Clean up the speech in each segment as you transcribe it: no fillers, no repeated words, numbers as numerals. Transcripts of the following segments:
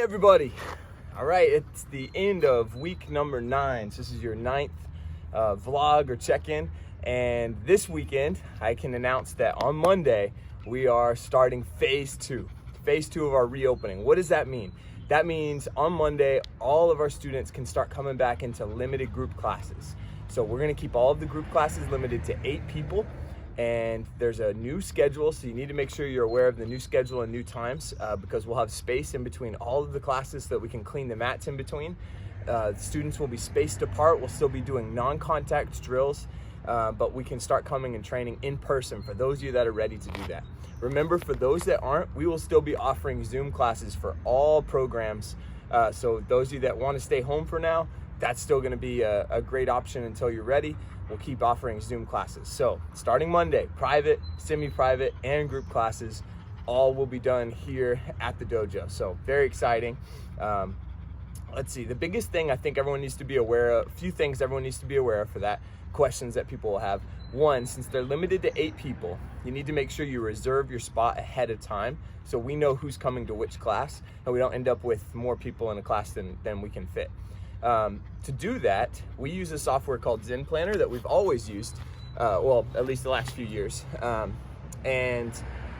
everybody. All right, it's the end of week number 9. So this is your 9th vlog or check-in. And this weekend, I can announce that on Monday, we are starting phase 2 of our reopening. What does that mean? That means on Monday, all of our students can start coming back into limited group classes. So we're gonna keep all of the group classes limited to 8 people. And there's a new schedule, so you need to make sure you're aware of the new schedule and new times because we'll have space in between all of the classes so that we can clean the mats in between. Students will be spaced apart. We'll still be doing non-contact drills, but we can start coming and training in person for those of you that are ready to do that. Remember, for those that aren't, we will still be offering Zoom classes for all programs. So those of you that want to stay home for now, that's still going to be a great option until you're ready. We'll keep offering Zoom classes. So starting Monday, private, semi-private, and group classes all will be done here at the dojo. So very exciting. Let's see, the biggest thing I think everyone needs to be aware of, a few things everyone needs to be aware of for that, questions that people will have. One, since they're limited to 8 people, you need to make sure you reserve your spot ahead of time so we know who's coming to which class and we don't end up with more people in a class than we can fit. To do that, we use a software called Zen Planner that we've always used, well, at least the last few years. And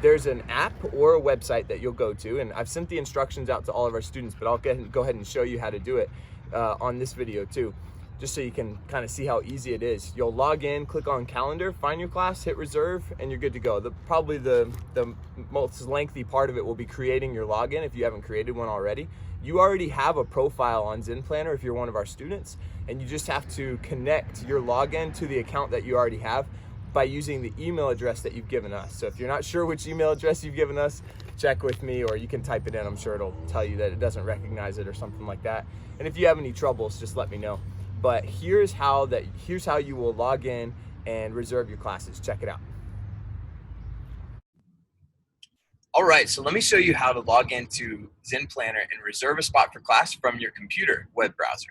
there's an app or a website that you'll go to, and I've sent the instructions out to all of our students, but I'll go ahead and show you how to do it on this video too, just so you can kind of see how easy it is. You'll log in, click on calendar, find your class, hit reserve, and you're good to go. Probably the most lengthy part of it will be creating your login if you haven't created one already. You already have a profile on Zen Planner if you're one of our students, and you just have to connect your login to the account that you already have by using the email address that you've given us. So if you're not sure which email address you've given us, check with me, or you can type it in. I'm sure it'll tell you that it doesn't recognize it or something like that. And if you have any troubles, just let me know. But here's how you will log in and reserve your classes. Check it out. All right, so let me show you how to log into Zen Planner and reserve a spot for class from your computer web browser.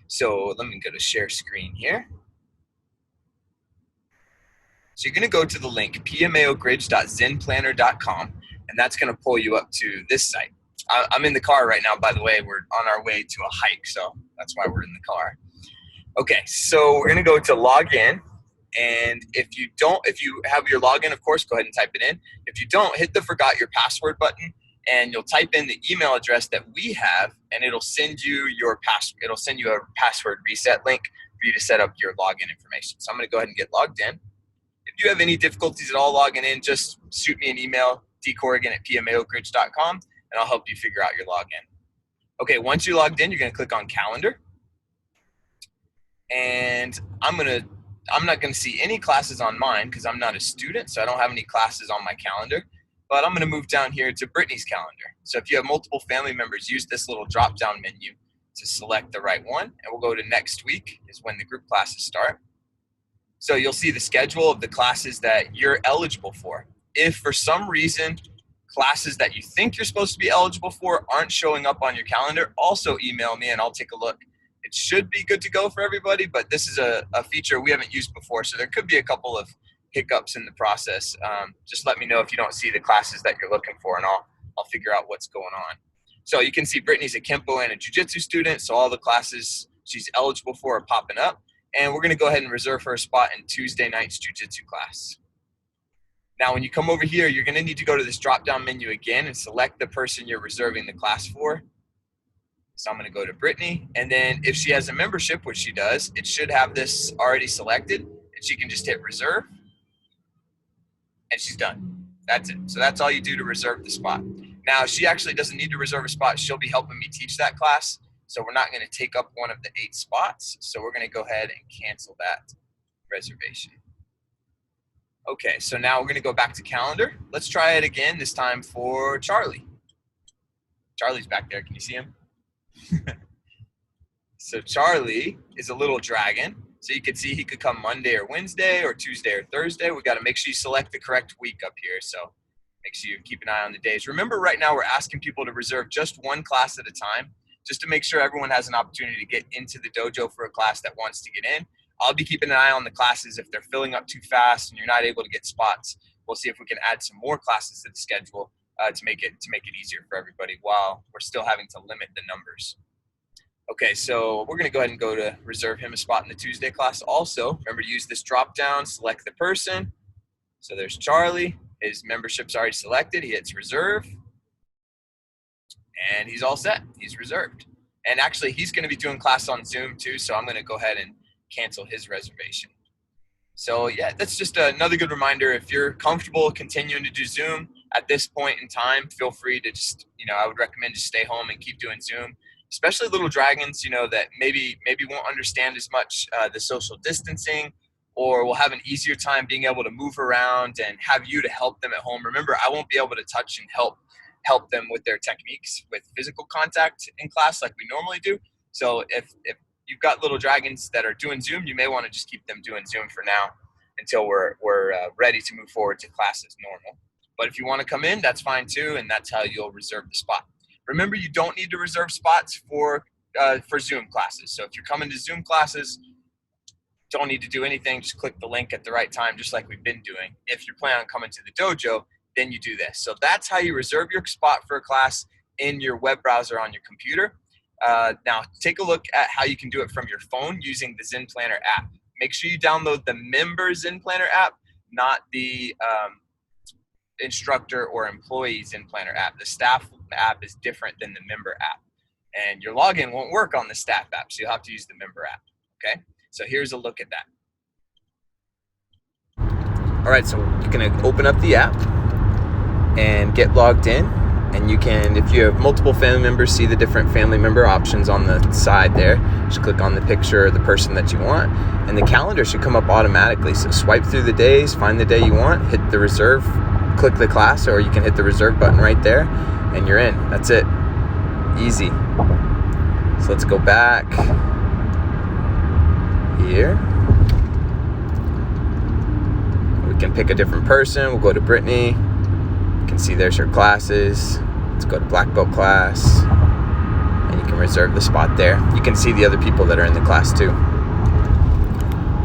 So let me go to share screen here. So you're gonna go to the link pmaoakridge.zenplanner.com, and that's gonna pull you up to this site. I'm in the car right now, by the way. We're on our way to a hike, so that's why we're in the car. Okay, so we're gonna go to log in. And if you have your login, of course, go ahead and type it in. If you don't, hit the forgot your password button, and you'll type in the email address that we have, and it'll send you your password. It'll send you a password reset link for you to set up your login information. So I'm gonna go ahead and get logged in. If you have any difficulties at all logging in, just shoot me an email, dcorrigan@pmaoakridge.com, and I'll help you figure out your login. Okay, once you're logged in, you're gonna click on calendar. And I'm not going to see any classes on mine because I'm not a student, so I don't have any classes on my calendar. But I'm going to move down here to Brittany's calendar. So if you have multiple family members, use this little drop-down menu to select the right one. And we'll go to next week is when the group classes start. So you'll see the schedule of the classes that you're eligible for. If for some reason classes that you think you're supposed to be eligible for aren't showing up on your calendar, also email me and I'll take a look. It should be good to go for everybody, but this is a feature we haven't used before, so there could be a couple of hiccups in the process. Just let me know if you don't see the classes that you're looking for, and I'll figure out what's going on. So you can see Brittany's a Kempo and a Jiu-Jitsu student, so all the classes she's eligible for are popping up, and we're going to go ahead and reserve her a spot in Tuesday night's Jiu-Jitsu class. Now, when you come over here, you're going to need to go to this drop-down menu again and select the person you're reserving the class for. So I'm going to go to Brittany, and then if she has a membership, which she does, it should have this already selected, and she can just hit reserve, and she's done. That's it. So that's all you do to reserve the spot. Now, she actually doesn't need to reserve a spot. She'll be helping me teach that class, so we're not going to take up one of the 8 spots, so we're going to go ahead and cancel that reservation. Okay, so now we're going to go back to calendar. Let's try it again, this time for Charlie. Charlie's back there. Can you see him? So Charlie is a little dragon, so you can see he could come Monday or Wednesday or Tuesday or Thursday. We got to make sure you select the correct week up here, so make sure you keep an eye on the days. Remember, right now we're asking people to reserve just one class at a time, just to make sure everyone has an opportunity to get into the dojo for a class that wants to get in. I'll be keeping an eye on the classes. If they're filling up too fast and you're not able to get spots, we'll see if we can add some more classes to the schedule to make it easier for everybody while we're still having to limit the numbers. Okay, so we're going to go ahead and go to reserve him a spot in the Tuesday class. Also, remember to use this drop down, select the person. So there's Charlie. His membership's already selected. He hits reserve, and he's all set. He's reserved. And actually, he's going to be doing class on Zoom too, so I'm going to go ahead and cancel his reservation. So yeah, that's just another good reminder. If you're comfortable continuing to do Zoom at this point in time, feel free to just, I would recommend just stay home and keep doing Zoom. Especially little dragons, that maybe won't understand as much the social distancing, or will have an easier time being able to move around and have you to help them at home. Remember, I won't be able to touch and help them with their techniques with physical contact in class like we normally do. So if you've got little dragons that are doing Zoom, you may want to just keep them doing Zoom for now until we're ready to move forward to class as normal. But if you want to come in, that's fine too, and that's how you'll reserve the spot. Remember, you don't need to reserve spots for Zoom classes. So if you're coming to Zoom classes, don't need to do anything. Just click the link at the right time, just like we've been doing. If you're planning on coming to the dojo, then you do this. So that's how you reserve your spot for a class in your web browser on your computer. Now, take a look at how you can do it from your phone using the Zen Planner app. Make sure you download the member Zen Planner app, not the instructor or employee Zen Planner app. The staff app is different than the member app, and your login won't work on the staff app, so you'll have to use the member app. Okay, so here's a look at that. All right, so you're gonna open up the app and get logged in, and you can, if you have multiple family members, see the different family member options on the side there. Just click on the picture of the person that you want, and the calendar should come up automatically. So swipe through the days, find the day you want, hit the reserve, click the class, or you can hit the reserve button right there, and you're in. That's it. Easy. So let's go back here. We can pick a different person. We'll go to Brittany. You can see there's her classes. Let's go to black belt class, and you can reserve the spot there. You can see the other people that are in the class too.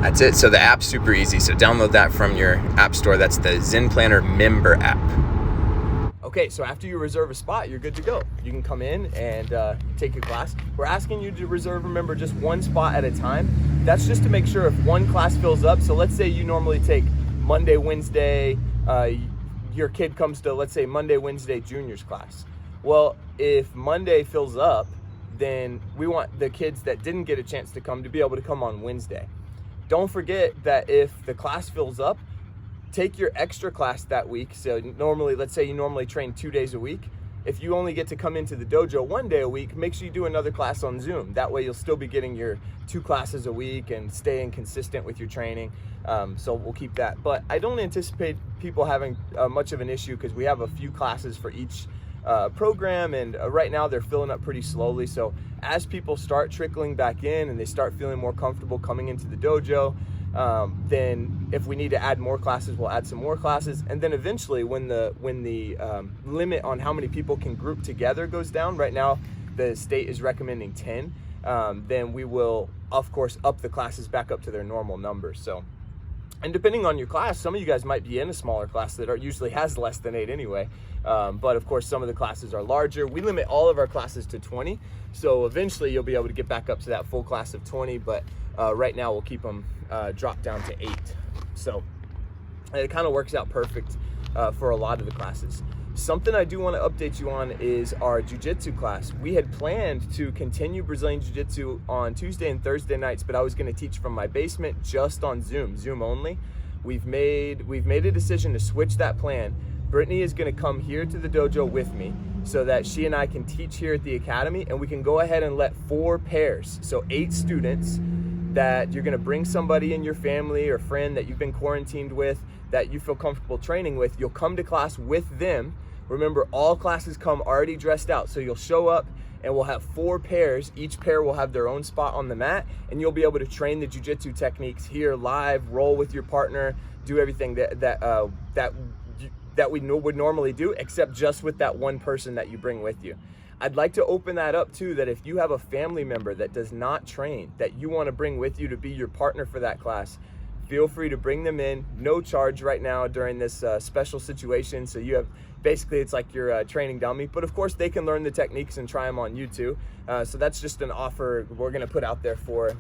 That's it. So the app's super easy. So download that from your app store. That's the Zen Planner member app. Okay, so after you reserve a spot, you're good to go. You can come in and take your class. We're asking you to reserve, remember, just one spot at a time. That's just to make sure if one class fills up. So let's say you normally take Monday, Wednesday, your kid comes to, let's say, Monday, Wednesday juniors class. Well, if Monday fills up, then we want the kids that didn't get a chance to come to be able to come on Wednesday. Don't forget that if the class fills up, take your extra class that week. So normally, let's say you normally train 2 days a week. If you only get to come into the dojo 1 day a week, make sure you do another class on Zoom. That way you'll still be getting your 2 classes a week and staying consistent with your training. So we'll keep that. But I don't anticipate people having much of an issue because we have a few classes for each program, and right now they're filling up pretty slowly. So as people start trickling back in and they start feeling more comfortable coming into the dojo, then if we need to add more classes, we'll add some more classes. And then eventually when the limit on how many people can group together goes down, right now the state is recommending 10, then we will of course up the classes back up to their normal numbers. So, and depending on your class, some of you guys might be in a smaller class that usually has less than 8 anyway. But of course, some of the classes are larger. We limit all of our classes to 20. So eventually you'll be able to get back up to that full class of 20. But right now we'll keep them dropped down to 8. So it kind of works out perfect for a lot of the classes. Something I do want to update you on is our Jiu-Jitsu class. We had planned to continue Brazilian Jiu-Jitsu on Tuesday and Thursday nights, but I was going to teach from my basement just on Zoom only. We've made a decision to switch that plan. Brittany is going to come here to the dojo with me so that she and I can teach here at the academy, and we can go ahead and let 4 pairs, so 8 students, that you're going to bring somebody in your family or friend that you've been quarantined with that you feel comfortable training with. You'll come to class with them. Remember, all classes come already dressed out, so you'll show up and we'll have 4 pairs. Each pair will have their own spot on the mat, and you'll be able to train the jiu-jitsu techniques here live, roll with your partner, do everything that we would normally do, except just with that one person that you bring with you. I'd like to open that up too, that if you have a family member that does not train, that you want to bring with you to be your partner for that class, feel free to bring them in, no charge right now during this special situation. So you have, basically it's like your training dummy, but of course they can learn the techniques and try them on you too. So that's just an offer we're gonna put out there for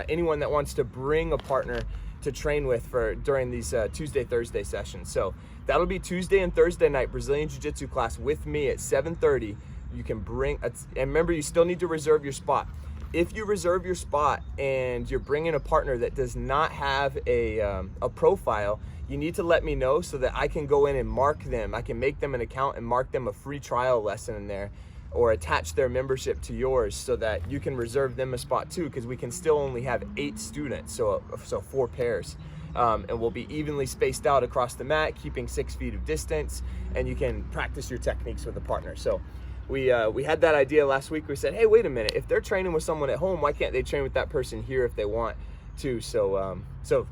anyone that wants to bring a partner to train with during these Tuesday, Thursday sessions. So that'll be Tuesday and Thursday night, Brazilian Jiu-Jitsu class with me at 7:30. You can bring, and remember, you still need to reserve your spot. If you reserve your spot and you're bringing a partner that does not have a profile, you need to let me know so that I can go in and mark them. I can make them an account and mark them a free trial lesson in there, or attach their membership to yours so that you can reserve them a spot too, because we can still only have 8 students, so 4 pairs. And we'll be evenly spaced out across the mat, keeping 6 feet of distance, and you can practice your techniques with a partner. So we had that idea last week. We said, hey, wait a minute, if they're training with someone at home, why can't they train with that person here if they want to? So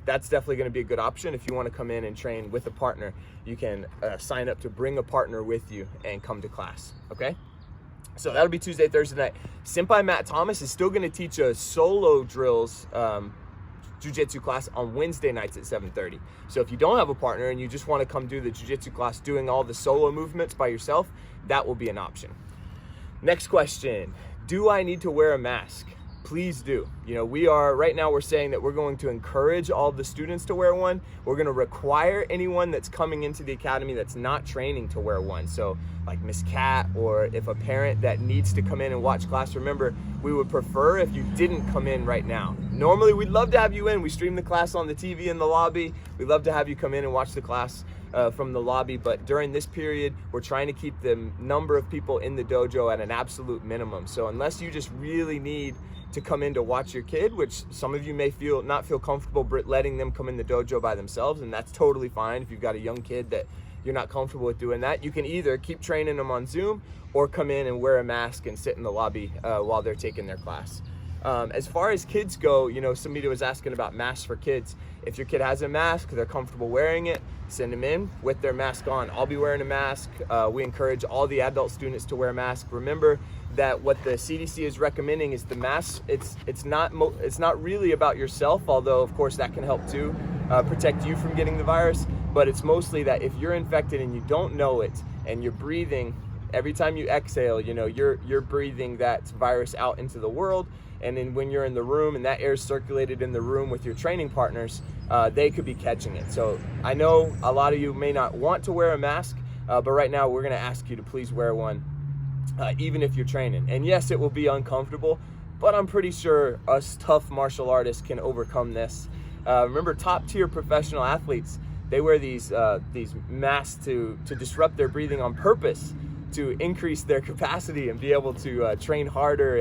that's definitely going to be a good option. If you want to come in and train with a partner, you can sign up to bring a partner with you and come to class, okay? So that'll be Tuesday, Thursday night. Senpai Matt Thomas is still going to teach a solo drills Jiu-Jitsu class on Wednesday nights at 7:30. So if you don't have a partner and you just want to come do the Jiu-Jitsu class doing all the solo movements by yourself, that will be an option. Next question, do I need to wear a mask? Please do. You know, right now we're saying that we're going to encourage all the students to wear one. We're going to require anyone that's coming into the academy that's not training to wear one. So like Miss Cat, or if a parent that needs to come in and watch class, remember, we would prefer if you didn't come in right now. Normally we'd love to have you in. We stream the class on the TV in the lobby. We'd love to have you come in and watch the class from the lobby, but during this period, we're trying to keep the number of people in the dojo at an absolute minimum. So unless you just really need to come in to watch your kid, which some of you may not feel comfortable letting them come in the dojo by themselves, and that's totally fine. If you've got a young kid that you're not comfortable with doing that, you can either keep training them on Zoom or come in and wear a mask and sit in the lobby while they're taking their class. As far as kids go, you know, somebody was asking about masks for kids. If your kid has a mask, they're comfortable wearing it, send them in with their mask on. I'll be wearing a mask. We encourage all the adult students to wear a mask. Remember that what the CDC is recommending is the mask. It's not really about yourself, although of course that can help too, protect you from getting the virus. But it's mostly that if you're infected and you don't know it, and you're breathing, every time you exhale, you know, you're breathing that virus out into the world. And then when you're in the room and that air is circulated in the room with your training partners, they could be catching it. So I know a lot of you may not want to wear a mask, but right now we're gonna ask you to please wear one, even if you're training. And yes, it will be uncomfortable, but I'm pretty sure us tough martial artists can overcome this. Remember, top tier professional athletes, they wear these masks to disrupt their breathing on purpose, to increase their capacity and be able to train harder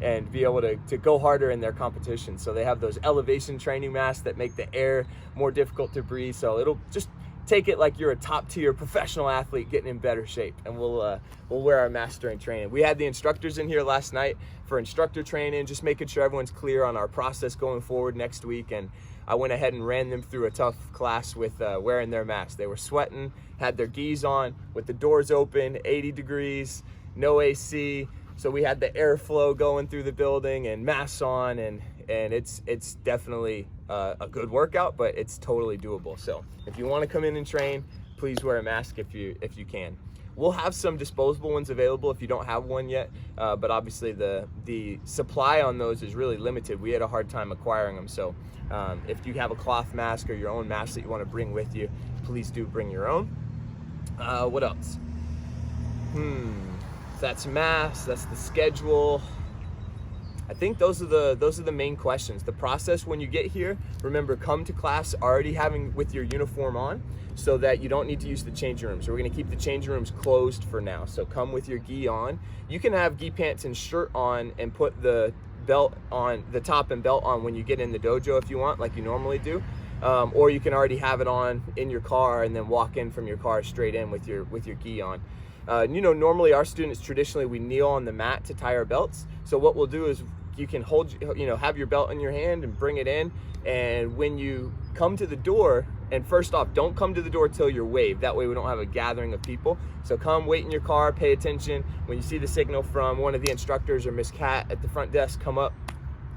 and be able to go harder in their competition. So they have those elevation training masks that make the air more difficult to breathe. So it'll just take it like you're a top tier professional athlete getting in better shape, and we'll wear our mask during training. We had the instructors in here last night for instructor training, just making sure everyone's clear on our process going forward next week. And I went ahead and ran them through a tough class with wearing their masks. They were sweating, had their gis on with the doors open, 80 degrees, no AC. So we had the airflow going through the building and masks on, and it's definitely a good workout, but it's totally doable. So if you want to come in and train, please wear a mask if you can. We'll have some disposable ones available if you don't have one yet, but obviously the supply on those is really limited. We had a hard time acquiring them. So if you have a cloth mask or your own mask that you want to bring with you, please do bring your own. What else? That's masks, that's the schedule. I think those are the main questions. The process when you get here, remember, come to class already with your uniform on, so that you don't need to use the changing room. So we're gonna keep the changing rooms closed for now. So come with your gi on. You can have gi pants and shirt on and put the belt on, the top and belt on when you get in the dojo if you want, like you normally do. Or you can already have it on in your car and then walk in from your car straight in with your gi on. You know, normally our students, traditionally, we kneel on the mat to tie our belts. So what we'll do is you can have your belt in your hand and bring it in. And when you come to the door, and first off, don't come to the door till you're waved. That way we don't have a gathering of people. So come, wait in your car, pay attention. When you see the signal from one of the instructors or Miss Cat at the front desk, come up.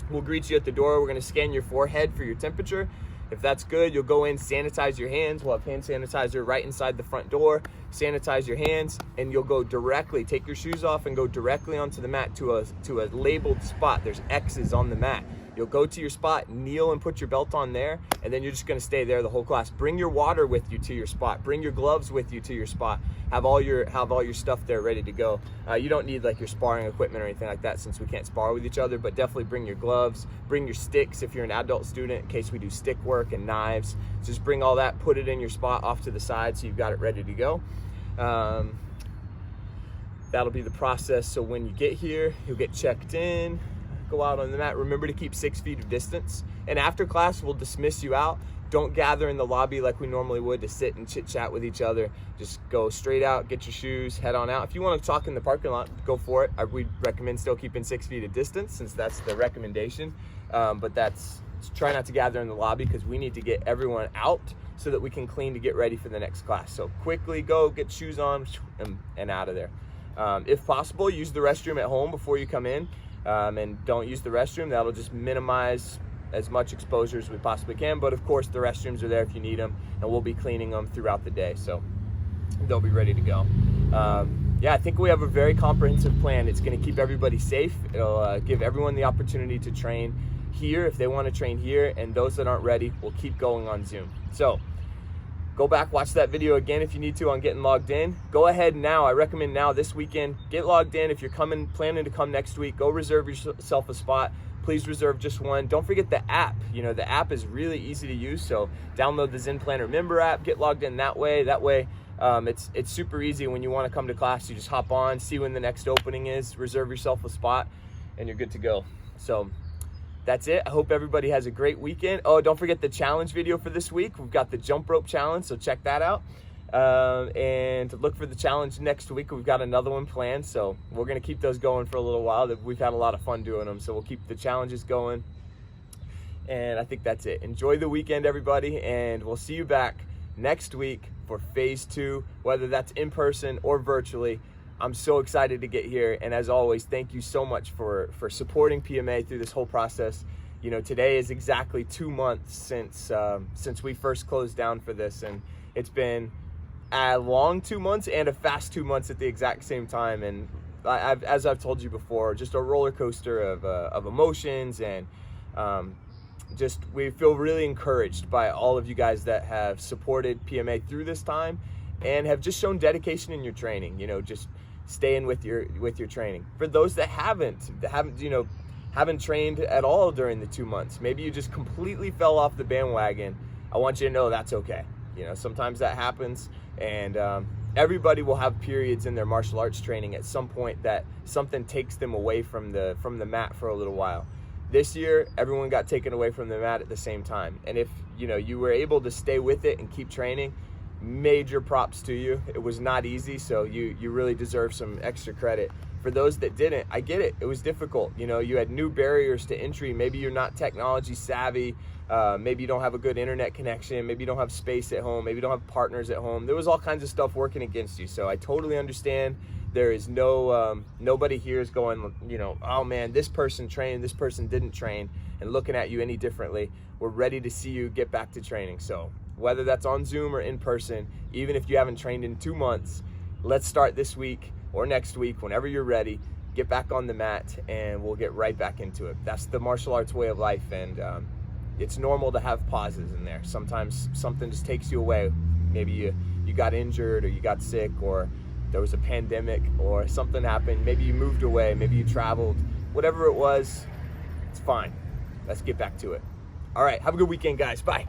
We'll greet you at the door. We're gonna scan your forehead for your temperature. If that's good, you'll go in, sanitize your hands. We'll have hand sanitizer right inside the front door. Sanitize your hands, and you'll go directly, take your shoes off and go directly onto the mat to a labeled spot. There's X's on the mat. You'll go to your spot, kneel and put your belt on there, and then you're just gonna stay there the whole class. Bring your water with you to your spot. Bring your gloves with you to your spot. Have all your stuff there ready to go. You don't need like your sparring equipment or anything like that since we can't spar with each other, but definitely bring your gloves, bring your sticks if you're an adult student in case we do stick work, and knives. Just bring all that, put it in your spot off to the side so you've got it ready to go. That'll be the process. So when you get here, you'll get checked in, go out on the mat. Remember to keep 6 feet of distance. And after class, we'll dismiss you out. Don't gather in the lobby like we normally would to sit and chit chat with each other. Just go straight out, get your shoes, head on out. If you want to talk in the parking lot, go for it. We recommend still keeping 6 feet of distance since that's the recommendation. But try not to gather in the lobby because we need to get everyone out so that we can clean to get ready for the next class. So quickly go, get shoes on and out of there. If possible, use the restroom at home before you come in. And don't use the restroom. That'll just minimize as much exposure as we possibly can. But of course, the restrooms are there if you need them, and we'll be cleaning them throughout the day. So they'll be ready to go. Yeah, I think we have a very comprehensive plan. It's going to keep everybody safe. It'll give everyone the opportunity to train here if they want to train here, and those that aren't ready will keep going on Zoom. So go back, watch that video again if you need to on getting logged in. Go ahead now. I recommend now this weekend, get logged in. If you're planning to come next week, go reserve yourself a spot. Please reserve just one. Don't forget the app. You know, the app is really easy to use. So download the Zen Planner member app, get logged in that way. It's super easy. When you want to come to class, you just hop on, see when the next opening is, reserve yourself a spot, and you're good to go. So that's it. I hope everybody has a great weekend. Oh, don't forget the challenge video for this week. We've got the jump rope challenge, so check that out. And look for the challenge next week. We've got another one planned, so we're going to keep those going for a little while. We've had a lot of fun doing them, so we'll keep the challenges going. And I think that's it. Enjoy the weekend, everybody, and we'll see you back next week for phase 2, whether that's in person or virtually. I'm so excited to get here, and as always, thank you so much for supporting PMA through this whole process. You know, today is exactly 2 months since we first closed down for this, and it's been a long 2 months and a fast 2 months at the exact same time. And as I've told you before, just a roller coaster of emotions, and we feel really encouraged by all of you guys that have supported PMA through this time and have just shown dedication in your training. You know, just staying with your training. For those that haven't trained at all during the 2 months, maybe you just completely fell off the bandwagon, I want you to know that's okay. You know, sometimes that happens, and everybody will have periods in their martial arts training at some point that something takes them away from the mat for a little while. This year, everyone got taken away from the mat at the same time, and if you were able to stay with it and keep training, major props to you. It was not easy, so you really deserve some extra credit. For those that didn't, I get it. It was difficult. You know, you had new barriers to entry. Maybe you're not technology savvy. Maybe you don't have a good internet connection. Maybe you don't have space at home. Maybe you don't have partners at home. There was all kinds of stuff working against you. So I totally understand. There is nobody here is going, oh man, this person trained, this person didn't train, and looking at you any differently. We're ready to see you get back to training. So whether that's on Zoom or in person, even if you haven't trained in 2 months, let's start this week or next week, whenever you're ready. Get back on the mat, and we'll get right back into it. That's the martial arts way of life, and it's normal to have pauses in there. Sometimes something just takes you away. Maybe you got injured, or you got sick, or there was a pandemic, or something happened. Maybe you moved away, maybe you traveled. Whatever it was, it's fine. Let's get back to it. All right, have a good weekend, guys. Bye.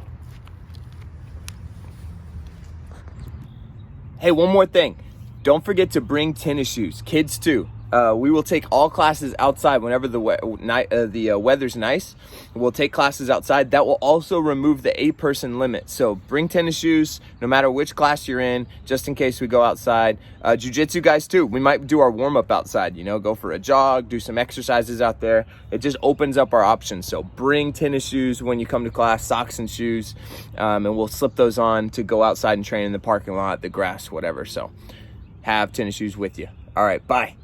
Hey, one more thing. Don't forget to bring tennis shoes, kids too. We will take all classes outside whenever the weather's nice. We'll take classes outside. That will also remove the 8-person limit. So bring tennis shoes, no matter which class you're in, just in case we go outside. Jiu-Jitsu guys too. We might do our warm-up outside, go for a jog, do some exercises out there. It just opens up our options. So bring tennis shoes when you come to class, socks and shoes, and we'll slip those on to go outside and train in the parking lot, the grass, whatever. So have tennis shoes with you. All right, bye.